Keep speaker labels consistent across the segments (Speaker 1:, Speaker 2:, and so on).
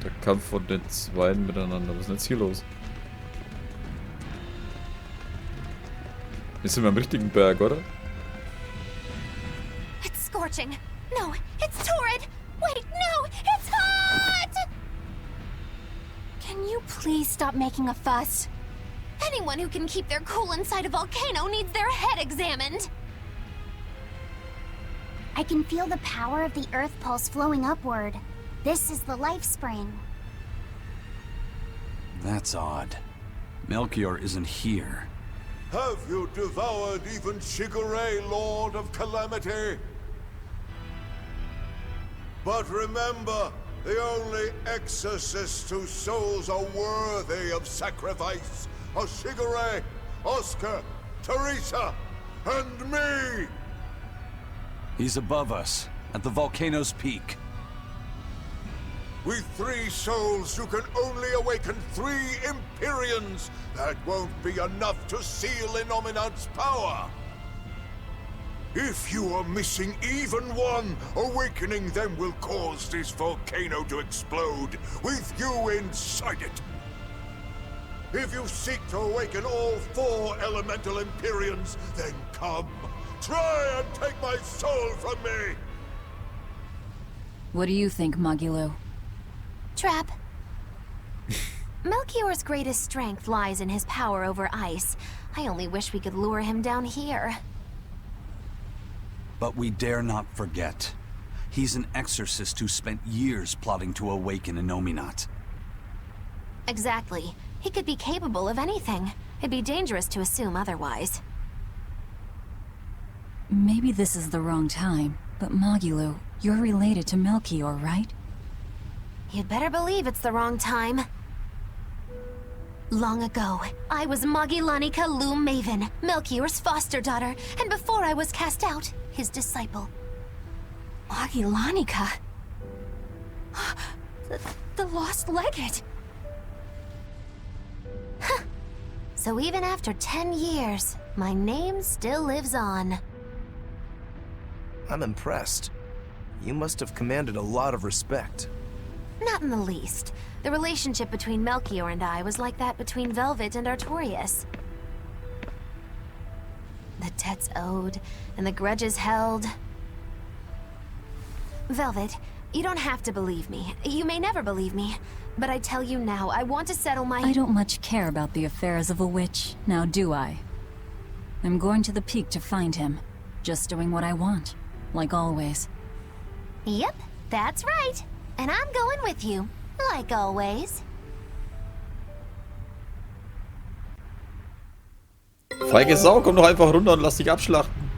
Speaker 1: Der Kampf von den Zweien miteinander. Was ist denn jetzt hier los? Wir sind wir am richtigen Berg, oder?
Speaker 2: It's scorching. No, it's torrid. Wait, no, it's hot! Can you please stop making a fuss? Anyone who can keep their cool inside a volcano needs their head examined.
Speaker 3: I can feel the power of the earth pulse flowing upward. This is the life spring.
Speaker 4: That's odd. Melchior isn't here.
Speaker 5: Have you devoured even Shigure, Lord of Calamity? But remember, the only exorcists whose souls are worthy of sacrifice are Shigure, Oscar, Teresa, and me!
Speaker 4: He's above us, at the volcano's peak.
Speaker 5: With 3 souls who can only awaken 3 Empyreans, that won't be enough to seal Inominat's power. If you are missing even one, awakening them will cause this volcano to explode, with you inside it. If you seek to awaken all 4 elemental Empyreans, then come. Try and take my soul from me!
Speaker 6: What do you think, Magilo?
Speaker 2: Trap. Melchior's greatest strength lies in his power over ice. I only wish we could lure him down here.
Speaker 4: But we dare not forget. He's an exorcist who spent years plotting to awaken Inominat.
Speaker 2: Exactly. He could be capable of anything. It'd be dangerous to assume otherwise.
Speaker 6: Maybe this is the wrong time, but Magilo, you're related to Melchior, right?
Speaker 2: You'd better believe it's the wrong time. Long ago, I was Magilanica Loom Maven, Melchior's foster daughter, and before I was cast out, his disciple.
Speaker 7: Magilanica? The lost legate?
Speaker 2: Huh. So even after 10 years, my name still lives on.
Speaker 8: I'm impressed. You must have commanded a lot of respect.
Speaker 2: Not in the least. The relationship between Melchior and I was like that between Velvet and Artorias. The debts owed, and the grudges held. Velvet, you don't have to believe me. You may never believe me. But I tell you now, I want to settle my—
Speaker 6: I don't much care about the affairs of a witch, now do I? I'm going to the peak to find him. Just doing what I want, like always.
Speaker 2: Yep, that's right. And I'm going with you, like always.
Speaker 1: Feige Sau, komm doch einfach runter und lass dich abschlachten.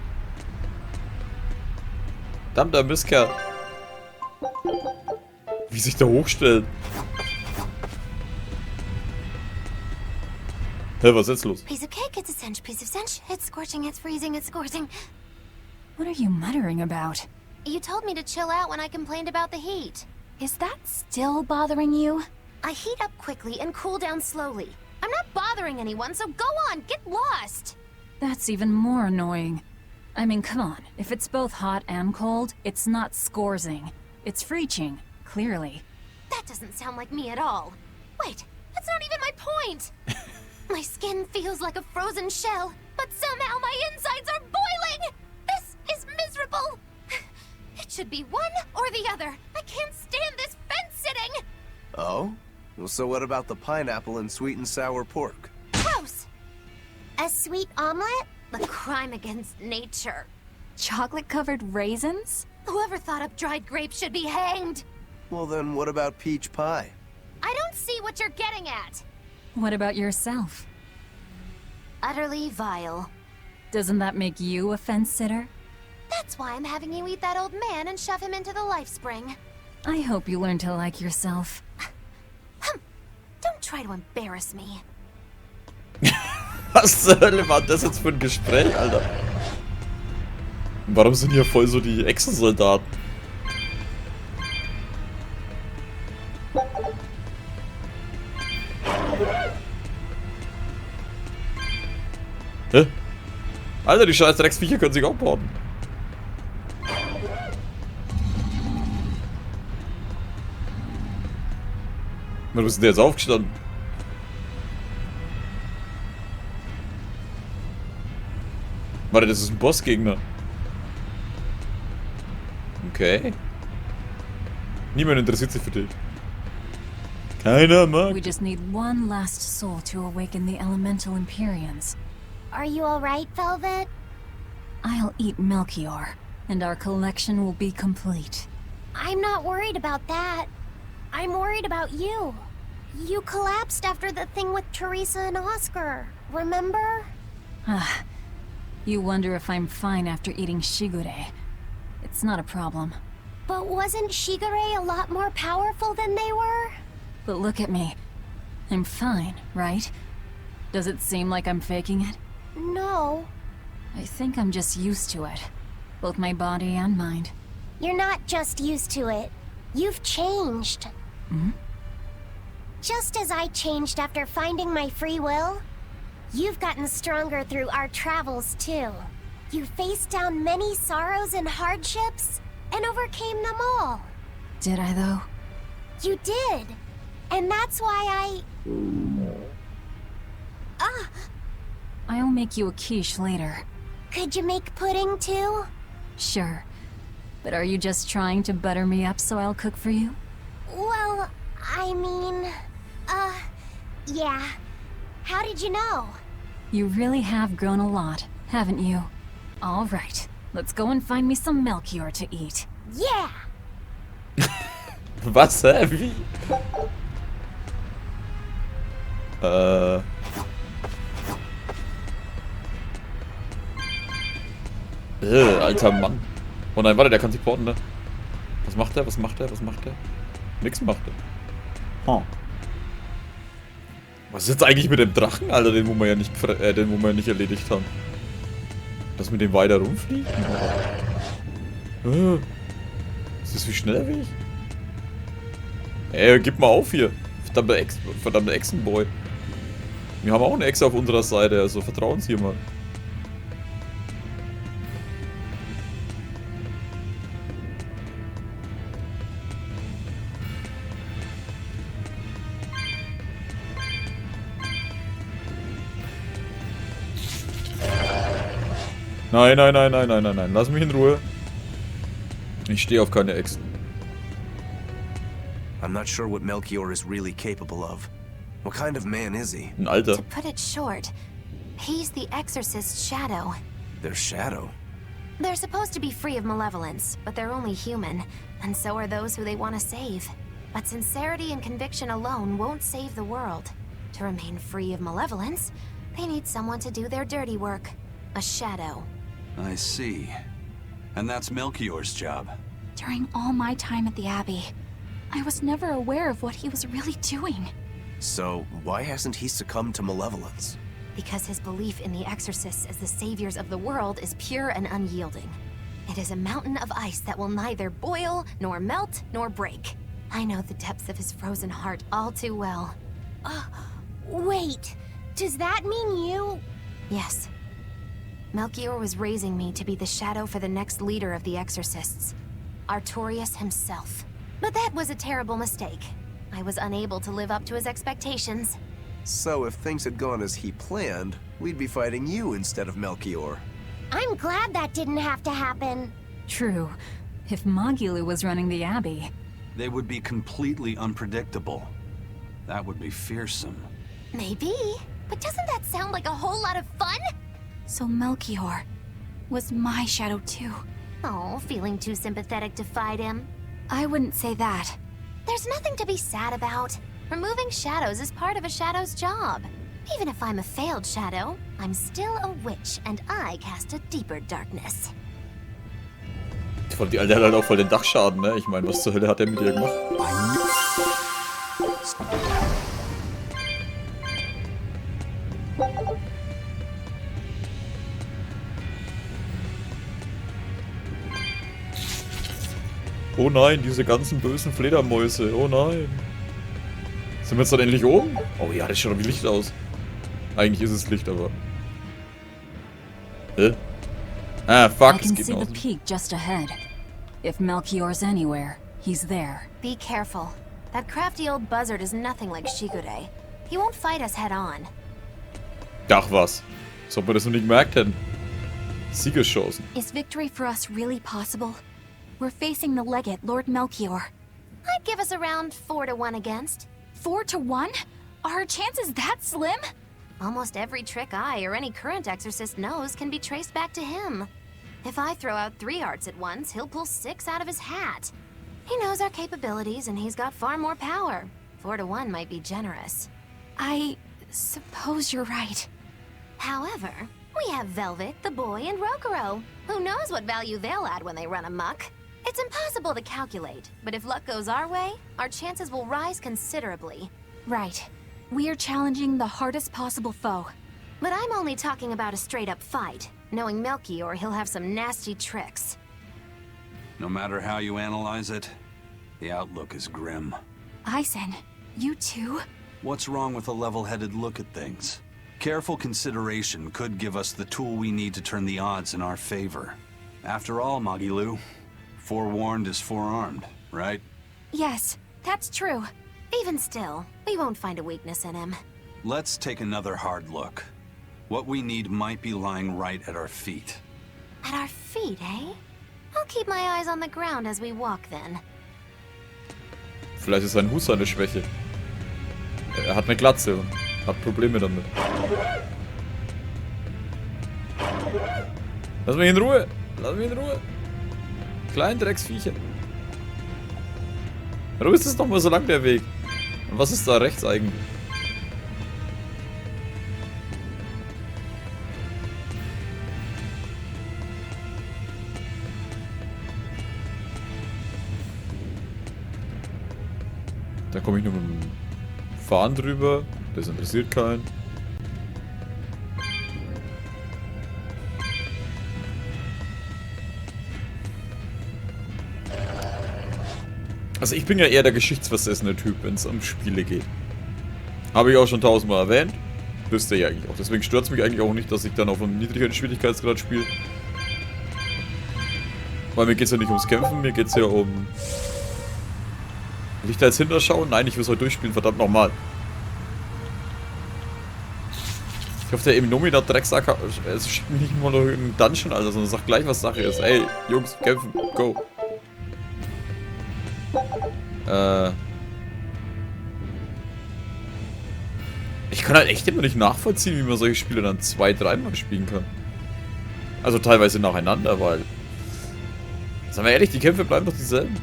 Speaker 1: Verdammter Mistkerl. Wie sich da hochstellt. Hä, was ist jetzt los?
Speaker 2: Piece of cake, it's a cinch. Piece of cinch. It's scorching, it's freezing, it's scorching.
Speaker 7: What are you muttering about?
Speaker 2: You told me to chill out when I complained about the heat.
Speaker 7: Is that still bothering you?
Speaker 2: I heat up quickly and cool down slowly. I'm not bothering anyone, so go on, get lost!
Speaker 6: That's even more annoying. I mean, come on. If it's both hot and cold, it's not scorzing. It's freeching, clearly.
Speaker 2: That doesn't sound like me at all. Wait, that's not even my point! My skin feels like a frozen shell, but somehow my insides are boiling! This is miserable! It should be one or the other. I can't stand this fence-sitting!
Speaker 8: Oh? Well, so what about the pineapple and sweet and sour pork?
Speaker 2: Gross!
Speaker 3: A sweet omelet?
Speaker 2: A crime against nature.
Speaker 7: Chocolate-covered raisins?
Speaker 2: Whoever thought up dried grapes should be hanged!
Speaker 8: Well then, what about peach pie?
Speaker 2: I don't see what you're getting at!
Speaker 6: What about yourself?
Speaker 2: Utterly vile.
Speaker 6: Doesn't that make you a fence-sitter?
Speaker 2: That's why I'm having you eat that old man and shove him into the life spring.
Speaker 6: I hope you learn to like yourself.
Speaker 2: Don't try to embarrass me.
Speaker 1: Was zur Hölle war das jetzt für ein Gespräch, Alter? Warum sind hier voll so die Exosoldaten? Hä? Alter, die scheiß Drecksviecher können sich auch bauen. Warum ist denn der jetzt aufgestanden? Warte, das ist ein Bossgegner. Okay. Niemand interessiert sich für dich. Keiner mag.
Speaker 6: We just need one last soul to awaken the elemental Empyreans.
Speaker 3: Are you alright, Velvet?
Speaker 6: I'll eat Melchior, and our collection will be complete.
Speaker 3: I'm not worried about that. I'm worried about you. You collapsed after the thing with Teresa and Oscar, remember?
Speaker 6: Ah, you wonder if I'm fine after eating Shigure. It's not a problem.
Speaker 3: But wasn't Shigure a lot more powerful than they were?
Speaker 6: But look at me. I'm fine, right? Does it seem like I'm faking it?
Speaker 3: No.
Speaker 6: I think I'm just used to it. Both my body and mind.
Speaker 3: You're not just used to it. You've changed.
Speaker 6: Hmm?
Speaker 3: Just as I changed after finding my free will, you've gotten stronger through our travels too. You faced down many sorrows and hardships, and overcame them all.
Speaker 6: Did I though?
Speaker 3: You did. And that's why
Speaker 6: I'll make you a quiche later.
Speaker 3: Could you make pudding too?
Speaker 6: Sure. But are you just trying to butter me up so I'll cook for you?
Speaker 3: Well, I mean, yeah. How did you know?
Speaker 6: You really have grown a lot, haven't you? All right, let's go and find me some Melchior to eat.
Speaker 3: Yeah!
Speaker 1: Was, hä? Wie? Alter Mann. Oh nein, warte, der kann sich porten, ne? Was macht der? Was macht der? Was macht der? Nix macht er. Huh. Was ist jetzt eigentlich mit dem Drachen, Alter, den wo wir ja nicht, erledigt haben? Dass wir den weiter rumfliegen? Ist das wie schneller wie ich? Ey, gib mal auf hier. Verdammte Echsenboy. Wir haben auch eine Echse auf unserer Seite, also vertrauen Sie mal. Nein, nein, nein, nein, nein, nein, nein. Lass mich in Ruhe. Ich stehe auf keine Echsen.
Speaker 8: I'm not sure what Melchior is really capable of. What kind of man is he?
Speaker 1: Ein Alter.
Speaker 2: To put it short, he's the Exorcist's shadow.
Speaker 8: Their shadow?
Speaker 2: They're supposed to be free of malevolence, but they're only human, and so are those who they want to save. But sincerity and conviction alone won't save the world. To remain free of malevolence, they need someone to do their dirty work. A shadow.
Speaker 4: I see. And that's Melchior's job.
Speaker 7: During all my time at the Abbey, I was never aware of what he was really doing.
Speaker 8: So, why hasn't he succumbed to malevolence?
Speaker 2: Because his belief in the Exorcists as the saviors of the world is pure and unyielding. It is a mountain of ice that will neither boil, nor melt, nor break. I know the depths of his frozen heart all too well.
Speaker 3: Wait, does that mean you...
Speaker 2: Yes. Melchior was raising me to be the shadow for the next leader of the Exorcists. Artorius himself. But that was a terrible mistake. I was unable to live up to his expectations.
Speaker 8: So if things had gone as he planned, we'd be fighting you instead of Melchior.
Speaker 3: I'm glad that didn't have to happen.
Speaker 6: True. If Magilu was running the Abbey...
Speaker 4: They would be completely unpredictable. That would be fearsome.
Speaker 2: Maybe. But doesn't that sound like a whole lot of fun?
Speaker 7: So Melchior was my shadow too.
Speaker 2: Oh, feeling too sympathetic to fight him?
Speaker 7: I wouldn't say that.
Speaker 2: There's nothing to be sad about. Removing shadows is part of a shadow's job. Even if I'm a failed shadow, I'm still a witch and I cast a deeper darkness.
Speaker 1: Die Alte hat halt auch voll den Dachschaden, ne? Ich meine, was zur Hölle hat der mit ihr gemacht? Oh nein, diese ganzen bösen Fledermäuse. Oh nein. Sind wir jetzt dann endlich oben? Oh ja, das schaut wie Licht aus. Eigentlich ist es Licht, aber... Ah, fuck,
Speaker 6: I
Speaker 1: es
Speaker 6: can
Speaker 1: geht
Speaker 6: see
Speaker 1: noch.
Speaker 6: the peak just ahead. If Melchior's anywhere, he's there.
Speaker 2: Be careful. That crafty old buzzard is nothing like Shigure. He won't fight us head on.
Speaker 1: Ach was. Als ob wir das noch nicht gemerkt hätten. Siegeschancen.
Speaker 7: Is victory for us really possible? We're facing the legate, Lord Melchior.
Speaker 2: I'd give us around 4 to 1 against.
Speaker 7: 4 to 1? Are our chances that slim?
Speaker 2: Almost every trick I or any current exorcist knows can be traced back to him. If I throw out 3 arts at once, he'll pull 6 out of his hat. He knows our capabilities and he's got far more power. 4 to 1 might be generous.
Speaker 7: I suppose you're right.
Speaker 2: However, we have Velvet, the boy, and Rokuro. Who knows what value they'll add when they run amok? It's impossible to calculate, but if luck goes our way, our chances will rise considerably.
Speaker 7: Right. We are challenging the hardest possible foe.
Speaker 2: But I'm only talking about a straight-up fight. Knowing Melchior, he'll have some nasty tricks.
Speaker 4: No matter how you analyze it, the outlook is grim.
Speaker 7: Eisen, you too?
Speaker 4: What's wrong with a level-headed look at things? Careful consideration could give us the tool we need to turn the odds in our favor. After all, Magilu, forewarned is forearmed, right?
Speaker 7: Yes, that's true.
Speaker 2: Even still, we won't find a weakness in him.
Speaker 4: Let's take another hard look. What we need might be lying right at our feet.
Speaker 2: At our feet, eh? I'll keep my eyes on the ground as we walk then.
Speaker 1: Vielleicht ist sein Hus seine Schwäche. Er hat eine Glatze und hat Probleme damit. Lass mich in Ruhe! Lass mich in Ruhe! Kleinen Drecksviecher. Warum ist das nochmal so lang der Weg? Und was ist da rechts eigentlich? Da komme ich nur mit dem Fahren drüber. Das interessiert keinen. Also ich bin ja eher der geschichtsversessene Typ, wenn es um Spiele geht. Habe ich auch schon 1000-mal erwähnt. Wisst ihr ja eigentlich auch. Deswegen stört es mich eigentlich auch nicht, dass ich dann auf einem niedrigeren Schwierigkeitsgrad spiele. Weil mir geht es ja nicht ums Kämpfen, mir geht es ja um... Will ich da jetzt hinterschauen? Nein, ich will es heute durchspielen, verdammt nochmal. Ich hoffe, der Emnomina Drecksack schickt mich nicht mal noch in einen Dungeon, Alter, sondern sagt gleich, was Sache ist. Ey, Jungs, kämpfen, go. Ich kann halt echt immer nicht nachvollziehen, wie man solche Spiele dann 2-3 Mal spielen kann. Also teilweise nacheinander, weil... Sagen wir ehrlich, die Kämpfe bleiben doch dieselben.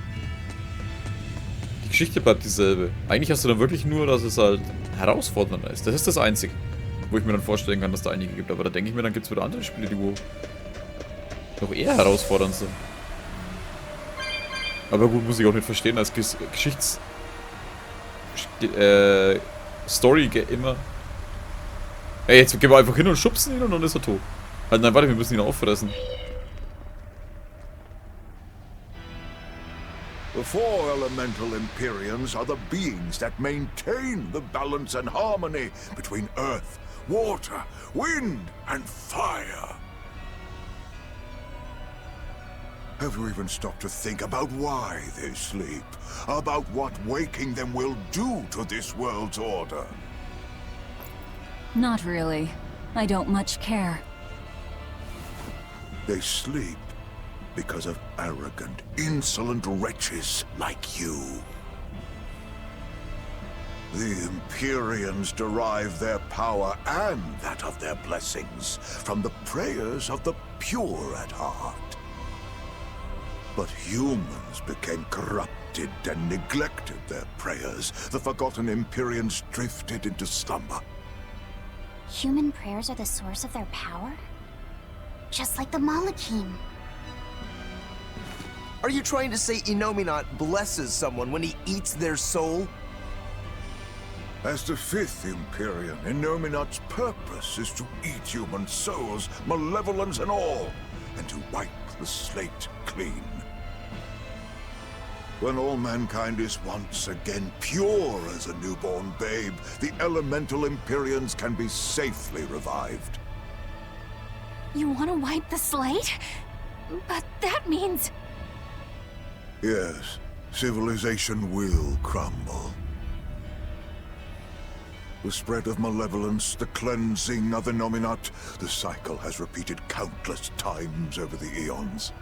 Speaker 1: Die Geschichte bleibt dieselbe. Eigentlich hast du dann wirklich nur, dass es halt herausfordernder ist. Das ist das Einzige, wo ich mir dann vorstellen kann, dass da einige gibt. Aber da denke ich mir, dann gibt es wieder andere Spiele, die wo noch eher herausfordernd sind. Aber gut, muss ich auch nicht verstehen, als Story immer. Ey, jetzt gehen wir einfach hin und schubsen ihn und dann ist er tot. Halt, nein, warte, wir müssen ihn auffressen.
Speaker 5: The 4 elemental Empyreans are the beings that maintain the balance and harmony between earth, water, wind, and fire. Have you even stopped to think about why they sleep? About what waking them will do to this world's order?
Speaker 6: Not really. I don't much care.
Speaker 5: They sleep because of arrogant, insolent wretches like you. The Empyreans derive their power and that of their blessings from the prayers of the pure at heart. But humans became corrupted and neglected their prayers. The forgotten Empyreans drifted into slumber.
Speaker 3: Human prayers are the source of their power? Just like the Malachim.
Speaker 8: Are you trying to say Inominat blesses someone when he eats their soul?
Speaker 5: As the 5th Empyrean, Inominat's purpose is to eat human souls, malevolence and all, and to wipe the slate clean. When all mankind is once again pure as a newborn babe, the elemental Empyreans can be safely revived.
Speaker 7: You want to wipe the slate? But that means...
Speaker 5: Yes, civilization will crumble. The spread of malevolence, the cleansing of the Nominat, the cycle has repeated countless times over the eons.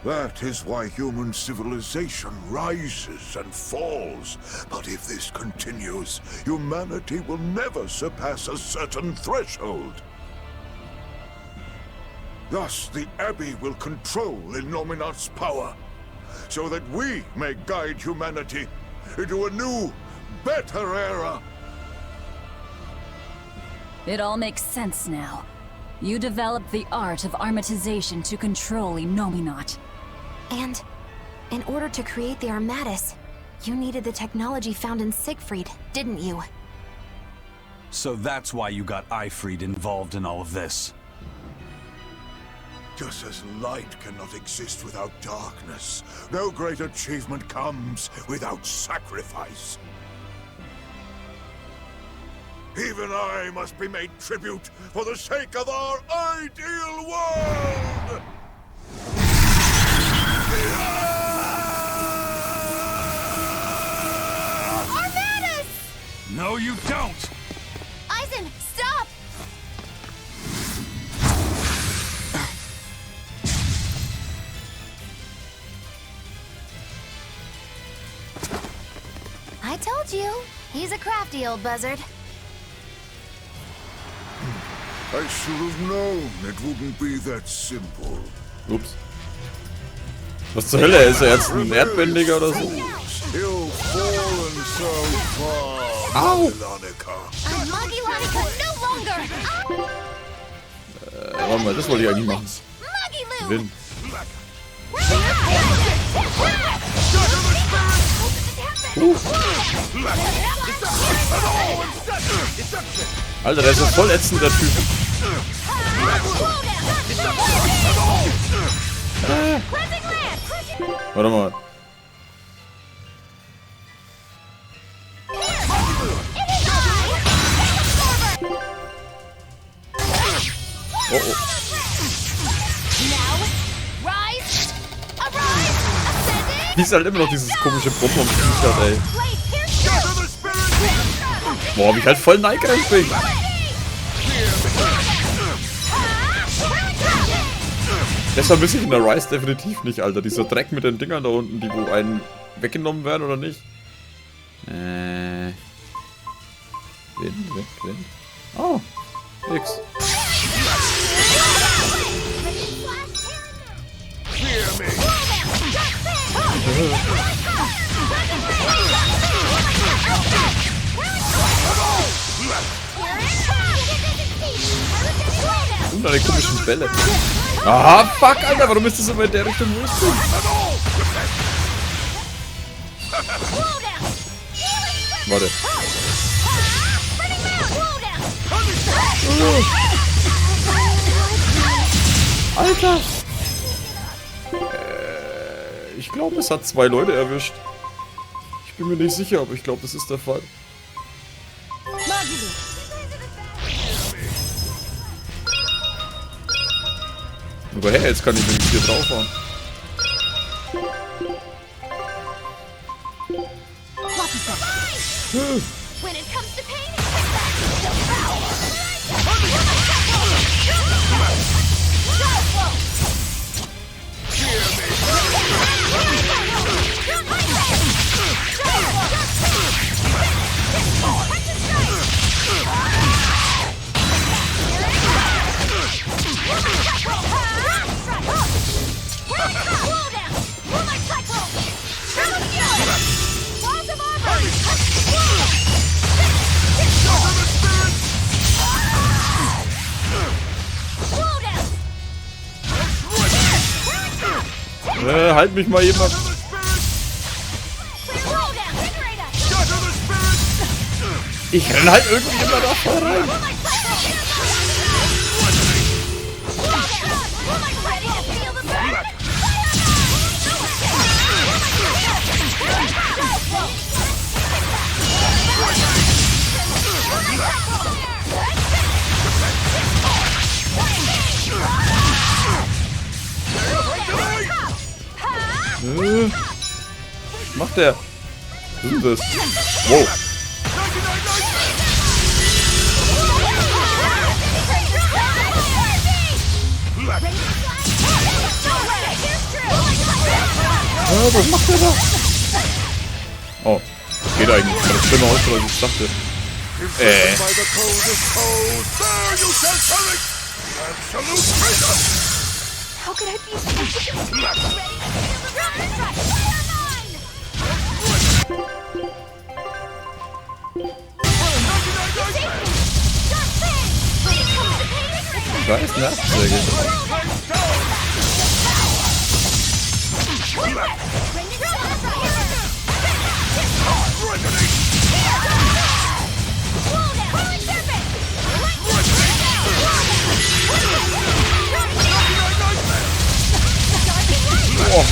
Speaker 5: That is why human civilization rises and falls. But if this continues, humanity will never surpass a certain threshold. Thus, the Abbey will control Illuminat's power, so that we may guide humanity into a new, better era.
Speaker 6: It all makes sense now. You developed the art of armatization to control Illuminat.
Speaker 2: And in order to create the Armatis, you needed the technology found in Siegfried, didn't you?
Speaker 4: So that's why you got Eifried involved in all of this.
Speaker 5: Just as light cannot exist without darkness, no great achievement comes without sacrifice. Even I must be made tribute for the sake of our ideal world!
Speaker 2: Armatis!
Speaker 4: No, you don't!
Speaker 2: Eisen, stop! I told you, he's a crafty old buzzard.
Speaker 5: I should have known it wouldn't be that simple.
Speaker 1: Ups. Was zur Hölle? Ist er jetzt ein Erdbändiger oder so?
Speaker 5: You've fallen so far,
Speaker 1: Au!
Speaker 2: I'm Muggy Lonica no longer!
Speaker 1: Warte mal, das wollte ich eigentlich machen.
Speaker 2: Muggy Lou!
Speaker 1: Win. Alter, der ist so voll ätzend, der Typ. Warte mal. Oh oh. Wie ist halt immer noch dieses komische Brummen am T-Shirt, ey. Boah, hab ich halt voll neigreif bin. Das vermisse ich in der Rise definitiv nicht, Alter. Dieser Dreck mit den Dingern da unten, die wo einen weggenommen werden oder nicht. Wind. Oh, nix. Und deine komischen Bälle. Ah, fuck, Alter, warum ist das immer in der Richtung, wo ich bin? Warte. Alter! Ich glaube, es hat 2 Leute erwischt. Ich bin mir nicht sicher, aber ich glaube, das ist der Fall. Aber hey, jetzt kann ich nämlich hier drauf fahren. Halt mich mal jemand. Ich renn halt irgendwie immer da voll rein. Was macht der? Was ist denn das? Wow. Was macht der da? Oh, geht eigentlich. Das ist schlimmer aus, als ich dachte.
Speaker 2: How could I be so
Speaker 1: Da ist eine Absäge. Oh.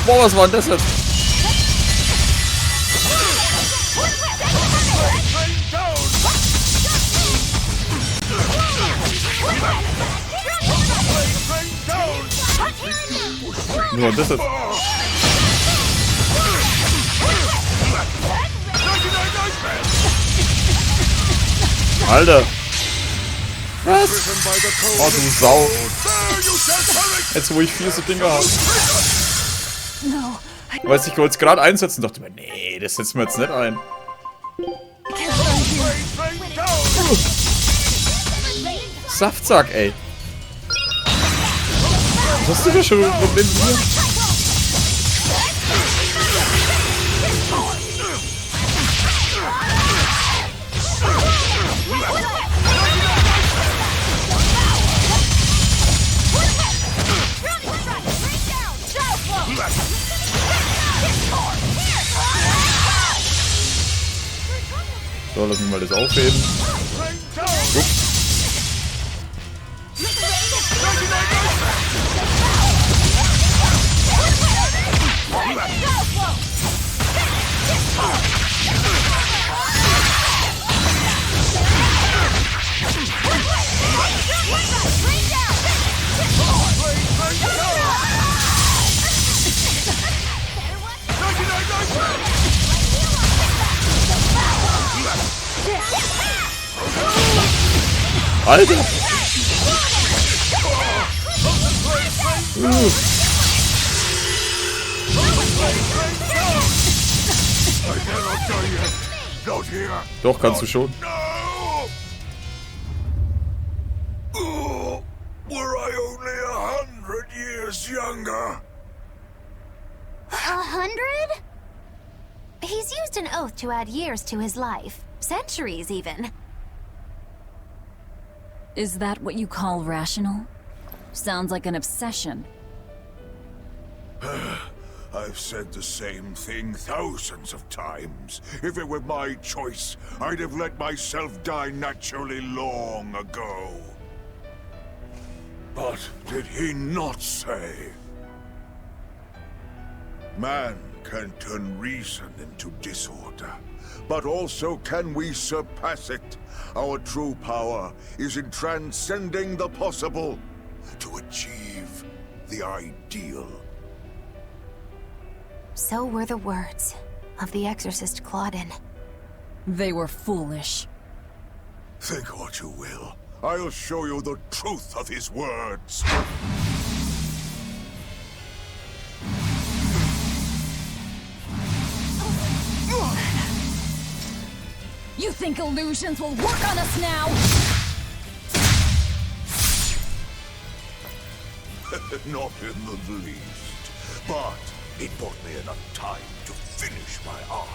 Speaker 1: Boah, was war denn das jetzt? Nur das jetzt. Alter. Was? Oh, du Sau. Jetzt, wo ich 4 so Dinger habe. Weiß ich wollte es gerade einsetzen, dachte mir, nee, das setzen wir jetzt nicht ein. Saftsack, ey. Was hast du da schon ein Problem mit mir? So, lass mich mal das aufheben. Ups. Alter! Doch, kannst du schon.
Speaker 5: Were I only 100 years younger?
Speaker 2: 100? He's used an oath to add years to his life. Centuries, even.
Speaker 6: Is that what you call rational? Sounds like an obsession.
Speaker 5: I've said the same thing thousands of times. If it were my choice, I'd have let myself die naturally long ago. But did he not say? Man can turn reason into disorder, but also can we surpass it? Our true power is in transcending the possible to achieve the ideal.
Speaker 2: So were the words of the exorcist Claudin.
Speaker 6: They were foolish.
Speaker 5: Think what you will. I'll show you the truth of his words.
Speaker 6: You think illusions will work on us now?
Speaker 5: Not in the least. But it bought me enough time to finish my art.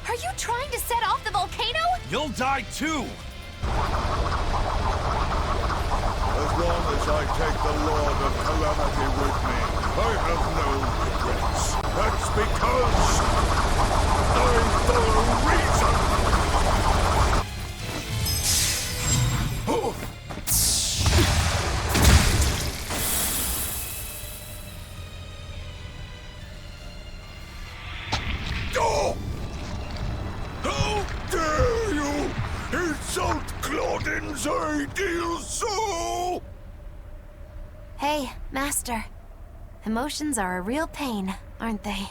Speaker 2: Are you trying to set off the volcano?
Speaker 8: You'll die too!
Speaker 5: As long as I take the Lord of Calamity with me, I have no regrets. It's because I'm the reason. Oh. Oh! How dare you insult Claudin's ideal soul!
Speaker 2: Hey, Master. Emotions are a real pain, aren't they?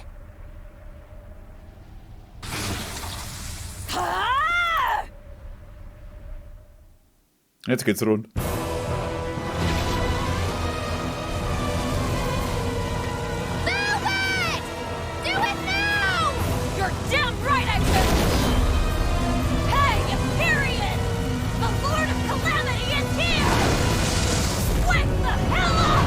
Speaker 1: Jetzt geht's rund.
Speaker 2: Velvet! Do it now! You're damn right I will! Hey, Empyreans! The Lord of Calamity is here! Wake the hell up!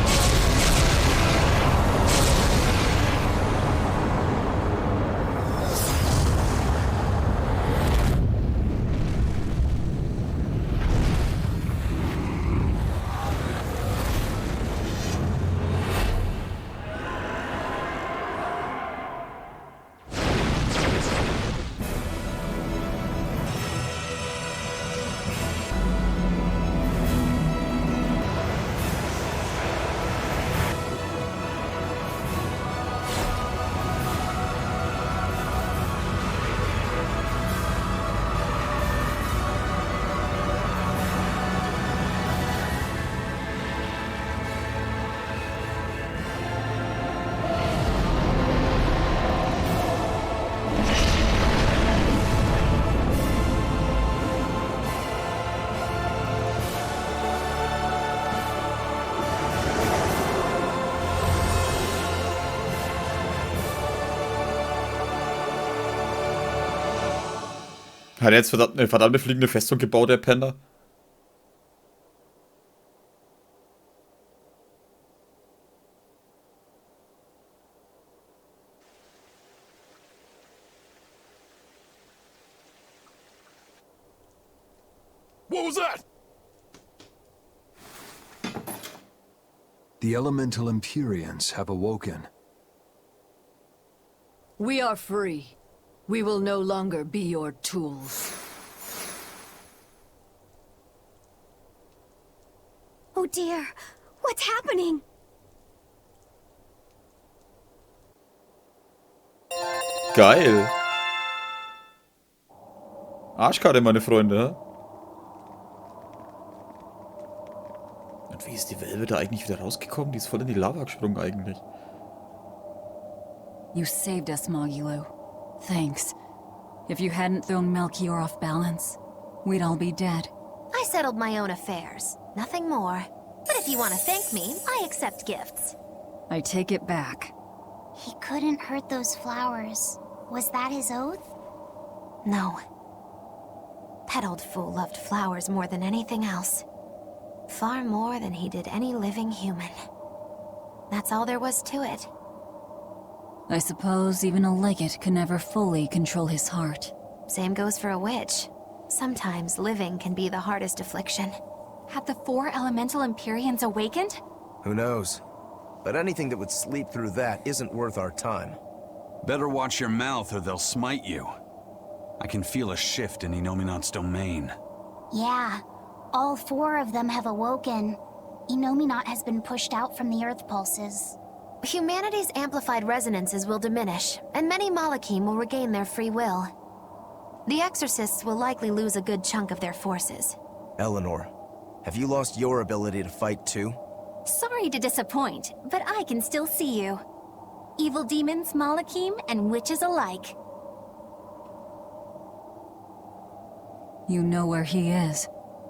Speaker 1: Hat er jetzt eine verdammte fliegende Festung gebaut, der Penner?
Speaker 5: What was that?
Speaker 9: The elemental Empyreans have awoken.
Speaker 10: We are free. We will no longer be your tools.
Speaker 3: Oh dear, what's happening?
Speaker 1: Geil. Arschkarte, meine Freunde. Und wie ist die Velvet da eigentlich wieder rausgekommen? Die ist voll in die Lava gesprungen eigentlich.
Speaker 6: You saved us, Magilou. Thanks. If you hadn't thrown Melchior off balance, we'd all be dead.
Speaker 2: I settled my own affairs. Nothing more. But if you want to thank me, I accept gifts.
Speaker 6: I take it back.
Speaker 3: He couldn't hurt those flowers. Was that his oath?
Speaker 2: No. That old fool loved flowers more than anything else. Far more than he did any living human. That's all there was to it.
Speaker 6: I suppose even a legate can never fully control his heart.
Speaker 2: Same goes for a witch. Sometimes living can be the hardest affliction.
Speaker 7: Have the 4 elemental Empyreans awakened?
Speaker 8: Who knows? But anything that would sleep through that isn't worth our time.
Speaker 4: Better watch your mouth or they'll smite you. I can feel a shift in Inominat's domain.
Speaker 3: Yeah, all 4 of them have awoken. Inominat has been pushed out from the Earth pulses.
Speaker 2: Humanity's amplified resonances will diminish, and many Malachim will regain their free will. The Exorcists will likely lose a good chunk of their forces.
Speaker 8: Eleanor, have you lost your ability to fight too?
Speaker 7: Sorry to disappoint, but I can still see you. Evil demons, Malachim, and witches alike.
Speaker 6: You know where he is.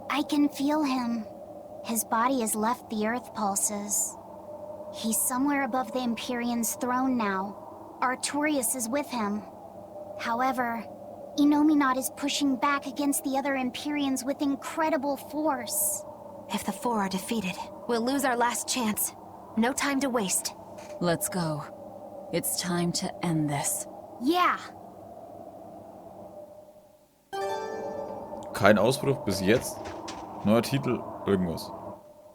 Speaker 3: I can feel him. His body has left the Earth pulses. He's somewhere above the Empyrean's throne now. Artorias is with him. However, Inominat is pushing back against the other Empyreans with incredible force.
Speaker 2: If the 4 are defeated, we'll lose our last chance. No time to waste.
Speaker 6: Let's go. It's time to end this.
Speaker 3: Yeah.
Speaker 1: Kein Ausbruch bis jetzt. Neuer Titel, irgendwas.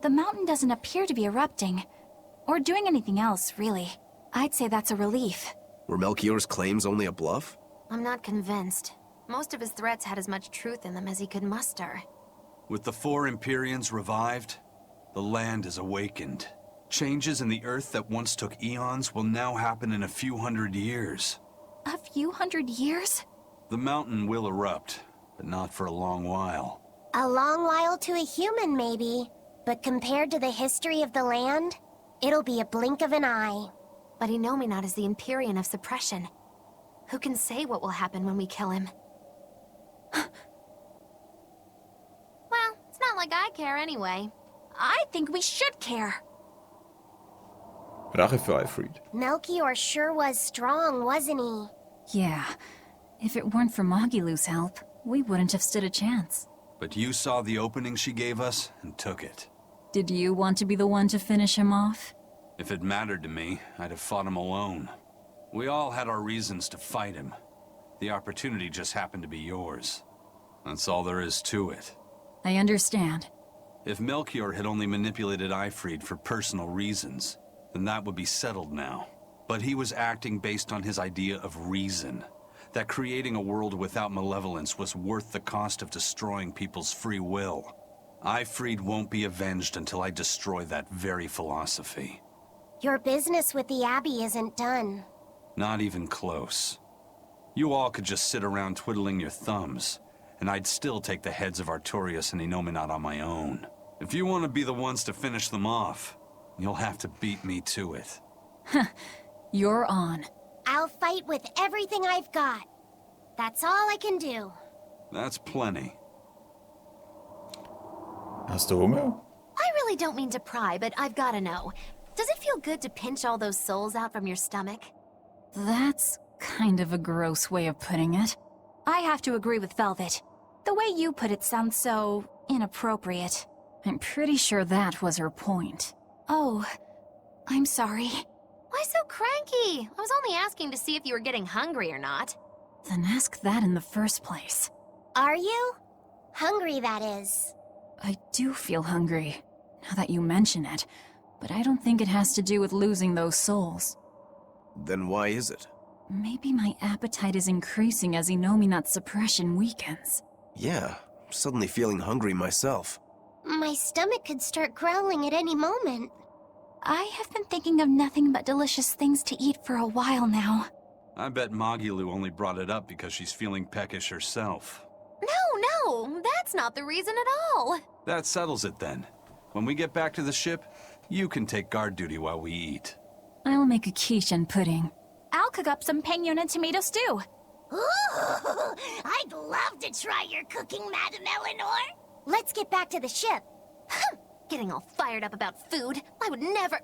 Speaker 7: The mountain doesn't appear to be erupting. Or doing anything else, really. I'd say that's a relief.
Speaker 8: Were Melchior's claims only a bluff?
Speaker 2: I'm not convinced. Most of his threats had as much truth in them as he could muster.
Speaker 4: With the 4 Empyreans revived, the land is awakened. Changes in the Earth that once took eons will now happen in a few hundred years.
Speaker 7: A few hundred years?
Speaker 4: The mountain will erupt, but not for a long while.
Speaker 3: A long while to a human, maybe. But compared to the history of the land, it'll be a blink of an eye.
Speaker 2: But Inominat is the Empyrean of suppression. Who can say what will happen when we kill him? Well, it's not like I care anyway.
Speaker 7: I think we should care.
Speaker 1: Rache für Eifried.
Speaker 3: Melchior sure was strong, wasn't he?
Speaker 6: Yeah. If it weren't for Magilu's help, we wouldn't have stood a chance.
Speaker 4: But you saw the opening she gave us and took it.
Speaker 6: Did you want to be the one to finish him off?
Speaker 4: If it mattered to me, I'd have fought him alone. We all had our reasons to fight him. The opportunity just happened to be yours. That's all there is to it.
Speaker 6: I understand.
Speaker 4: If Melchior had only manipulated Eifried for personal reasons, then that would be settled now. But he was acting based on his idea of reason. That creating a world without malevolence was worth the cost of destroying people's free will. Eifried won't be avenged until I destroy that very philosophy.
Speaker 3: Your business with the Abbey isn't done.
Speaker 4: Not even close. You all could just sit around twiddling your thumbs, and I'd still take the heads of Artorias and Inominat on my own. If you want to be the ones to finish them off, you'll have to beat me to it.
Speaker 6: You're on.
Speaker 3: I'll fight with everything I've got. That's all I can do.
Speaker 4: That's plenty.
Speaker 1: Hast du Hunger?
Speaker 2: I really don't mean to pry, but I've gotta know. Does it feel good to pinch all those souls out from your stomach?
Speaker 6: That's kind of a gross way of putting it.
Speaker 7: I have to agree with Velvet. The way you put it sounds so inappropriate.
Speaker 6: I'm pretty sure that was her point.
Speaker 7: Oh, I'm sorry.
Speaker 2: Why so cranky? I was only asking to see if you were getting hungry or not.
Speaker 6: Then ask that in the first place.
Speaker 3: Are you? Hungry, that is.
Speaker 6: I do feel hungry, now that you mention it, but I don't think it has to do with losing those souls.
Speaker 8: Then why is it?
Speaker 6: Maybe my appetite is increasing as Inominat's suppression weakens.
Speaker 8: Yeah, I'm suddenly feeling hungry myself.
Speaker 3: My stomach could start growling at any moment.
Speaker 7: I have been thinking of nothing but delicious things to eat for a while now.
Speaker 4: I bet Magilu only brought it up because she's feeling peckish herself.
Speaker 2: No, that's not the reason at all.
Speaker 4: That settles it then. When we get back to the ship, you can take guard duty while we eat.
Speaker 6: I'll make a quiche and pudding.
Speaker 7: I'll cook up some pignon and tomato stew.
Speaker 3: Ooh, I'd love to try your cooking, Madam Eleanor. Let's get back to the ship.
Speaker 2: Getting all fired up about food. I would never...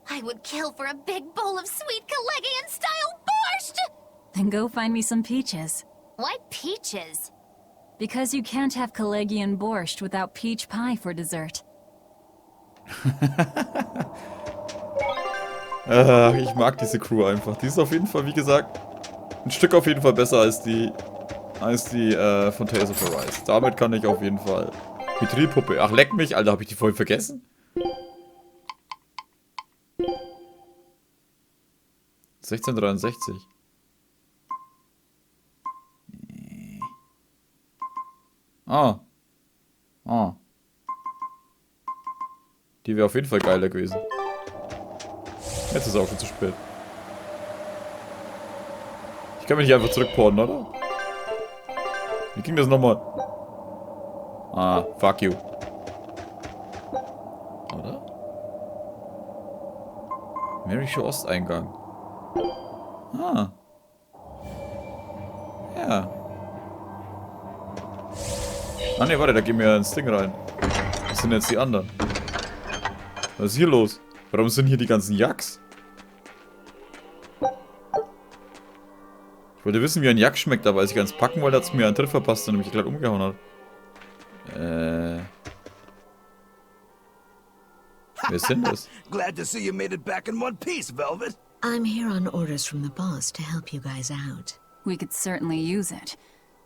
Speaker 2: I would kill for a big bowl of sweet Kalegian-style borscht!
Speaker 6: Then go find me some peaches.
Speaker 2: Why peaches?
Speaker 6: Because you can't have Kalegian borscht without peach pie for dessert.
Speaker 1: Ich mag diese Crew einfach. Die ist auf jeden Fall, wie gesagt, ein Stück auf jeden Fall besser als die von Tales of Arise. Damit kann ich auf jeden Fall. Hydrilpuppe. Ach, leck mich, Alter, hab ich die voll vergessen? 1663. Ah. Die wäre auf jeden Fall geiler gewesen. Jetzt ist es auch schon zu spät. Ich kann mich nicht einfach zurückporten, oder? Wie ging das nochmal? Ah, fuck you. Oder? Melchior Osteingang. Ah. Ja. Ah ne, warte, da gehen wir ja ins Ding rein. Was sind jetzt die anderen? Was ist hier los? Warum sind hier die ganzen Yaks? Ich wollte wissen, wie ein Yak schmeckt, aber als ich ans Packen wollte, hat es mir einen Tritt verpasst und mich glatt umgehauen hat. Wer sind das?
Speaker 8: Glad to see you made it back in one piece, Velvet.
Speaker 11: I'm here on orders from the boss to help you guys out.
Speaker 6: We could certainly use it.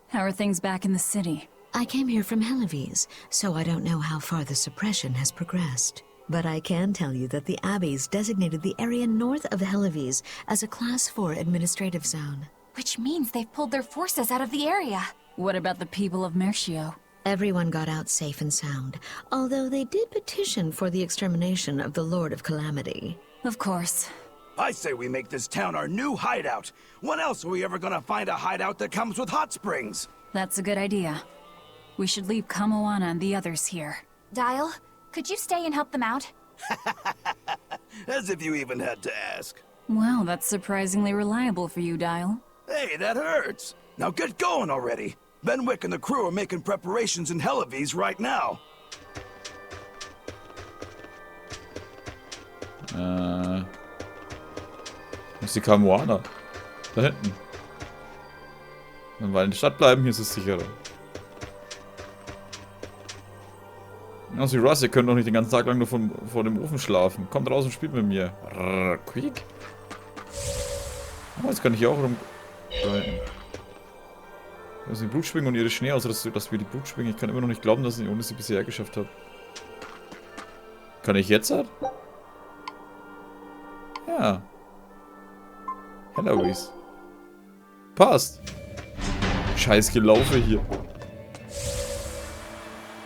Speaker 6: How are things back in the city?
Speaker 11: I came here from Helives, so I don't know how far the suppression has progressed. But I can tell you that the Abbeys designated the area north of Helleves as a Class 4 administrative zone.
Speaker 7: Which means they've pulled their forces out of the area.
Speaker 6: What about the people of Melchior?
Speaker 11: Everyone got out safe and sound, although they did petition for the extermination of the Lord of Calamity.
Speaker 6: Of course.
Speaker 12: I say we make this town our new hideout. When else are we ever gonna find a hideout that comes with hot springs?
Speaker 6: That's a good idea. We should leave Kamoana and the others here.
Speaker 7: Dial, could you stay and help them out?
Speaker 12: As if you even had to ask.
Speaker 6: Well, that's surprisingly reliable for you, Dial.
Speaker 12: Hey, that hurts. Now get going already. Benwick and the crew are making preparations in Helleves right now.
Speaker 1: Wo ist die Kamoana? Da hinten. Wenn wir in der Stadt bleiben, hier ist es sicherer. Also Russ, ihr könnt doch nicht den ganzen Tag lang nur vor dem Ofen schlafen. Kommt raus und spielt mit mir. Quick. Oh, jetzt kann ich hier auch rum... Das sind die Blutschwingen und ihre Schneeausrüstung, dass wir die Blutschwingen... Ich kann immer noch nicht glauben, dass ich ohne sie bisher geschafft habe. Kann ich jetzt halt? Ja. Hellowies. Passt. Scheiß Gelaufe hier.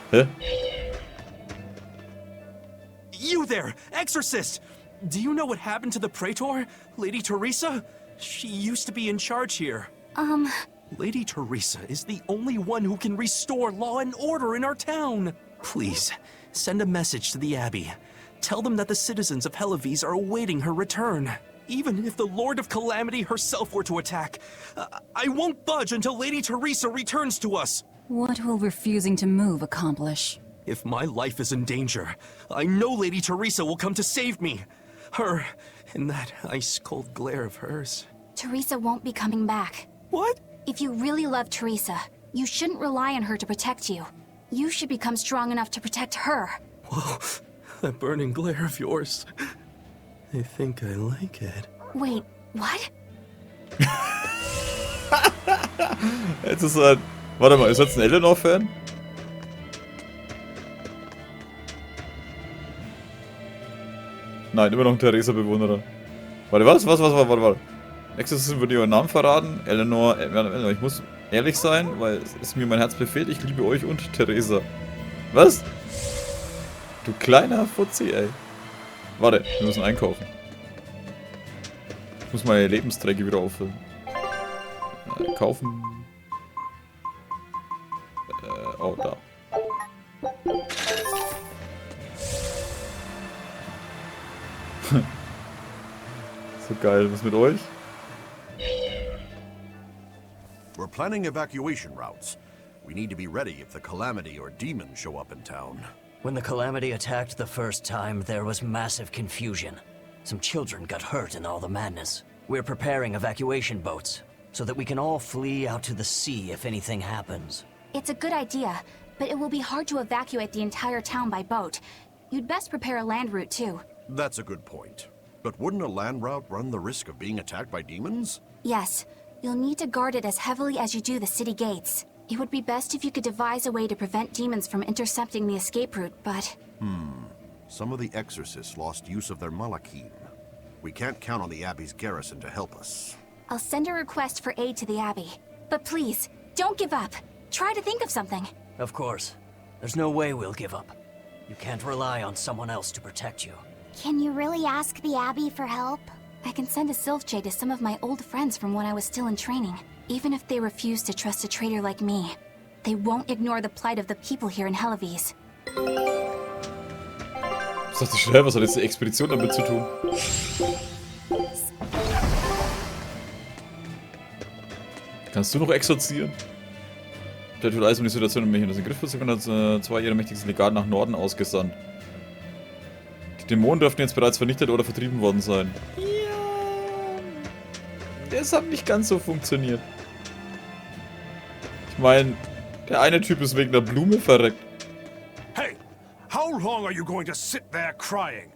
Speaker 1: Hä?
Speaker 13: You there, Exorcist! Do you know what happened to the Praetor, Lady Teresa? She used to be in charge here. Lady Teresa is the only one who can restore law and order in our town. Please, send a message to the Abbey. Tell them that the citizens of Helleves are awaiting her return. Even if the Lord of Calamity herself were to attack, I won't budge until Lady Teresa returns to us.
Speaker 6: What will refusing to move accomplish?
Speaker 13: If my life is in danger, I know Lady Teresa will come to save me. Her, in that ice-cold glare of hers.
Speaker 7: Teresa won't be coming back.
Speaker 13: What?
Speaker 7: If you really love Teresa, you shouldn't rely on her to protect you. You should become strong enough to protect her.
Speaker 13: Whoa, that burning glare of yours. I think I like it.
Speaker 7: Wait, what?
Speaker 1: Jetzt ist halt... Warte mal, ist jetzt ein Eleanor-Fan? Nein, immer noch ein Theresa-Bewunderer. Warte, warte. Exorcism würde ihren Namen verraten. Eleanor, ich muss ehrlich sein, weil es mir mein Herz befehlt. Ich liebe euch und Theresa. Was? Du kleiner Fuzzi, ey. Warte, wir müssen einkaufen. Ich muss meine Lebensträge wieder auffüllen. Kaufen. Oh, da. So geil, was mit euch?
Speaker 14: We're planning evacuation routes. We need to be ready if the Calamity or demons show up in town.
Speaker 15: When the Calamity attacked the first time, there was massive confusion. Some children got hurt in all the madness. We're preparing evacuation boats, so that we can all flee out to the sea if anything happens.
Speaker 7: It's a good idea, but it will be hard to evacuate the entire town by boat. You'd best prepare a land route too.
Speaker 14: That's a good point. But wouldn't a land route run the risk of being attacked by demons?
Speaker 7: Yes. You'll need to guard it as heavily as you do the city gates. It would be best if you could devise a way to prevent demons from intercepting the escape route, but...
Speaker 14: Some of the exorcists lost use of their malachim. We can't count on the Abbey's garrison to help us.
Speaker 7: I'll send a request for aid to the Abbey. But please, don't give up. Try to think of something.
Speaker 15: Of course. There's no way we'll give up. You can't rely on someone else to protect you.
Speaker 3: Can you really ask the Abbey for help?
Speaker 7: I can send a Sylph-Jade to some of my old friends from when I was still in training. Even if they refuse to trust a traitor like me, they won't ignore the plight of the people here in Helleves.
Speaker 1: Ich dachte schnell, was hat jetzt die Expedition damit zu tun? Kannst du noch exorzieren? Der tut alles, um die Situation im Märchen in den Griff zu bekommen, hat zwei ihrer mächtigsten Legaten nach Norden ausgesandt. Die Dämonen dürften jetzt bereits vernichtet oder vertrieben worden sein. Ja, das hat nicht ganz so funktioniert. Ich meine, der eine Typ ist wegen der Blume verreckt.
Speaker 16: Hey, how long are you going to sit there crying?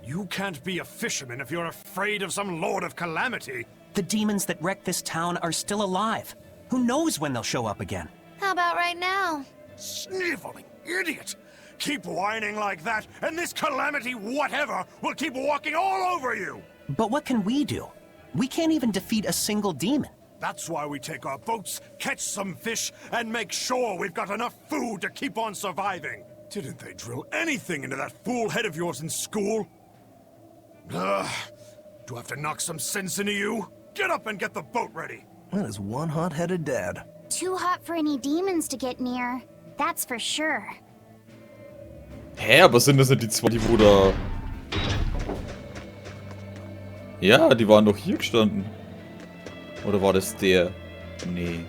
Speaker 16: You can't be a fisherman if you're afraid of some Lord of Calamity.
Speaker 17: The demons that wrecked this town are still alive. Who knows when they'll show up again?
Speaker 2: How about right now?
Speaker 16: Sniveling idiot! Keep whining like that, and this calamity whatever will keep walking all over you!
Speaker 17: But what can we do? We can't even defeat a single demon.
Speaker 16: That's why we take our boats, catch some fish, and make sure we've got enough food to keep on surviving. Didn't they drill anything into that fool head of yours in school? Ugh. Do I have to knock some sense into you? Get up and get the boat ready!
Speaker 8: That is one hot-headed dad.
Speaker 3: Too hot for any demons to get near. That's for sure.
Speaker 1: Hä, aber sind das nicht die zwei, die wo da... Ja, die waren doch hier gestanden. Oder war das der? Nee.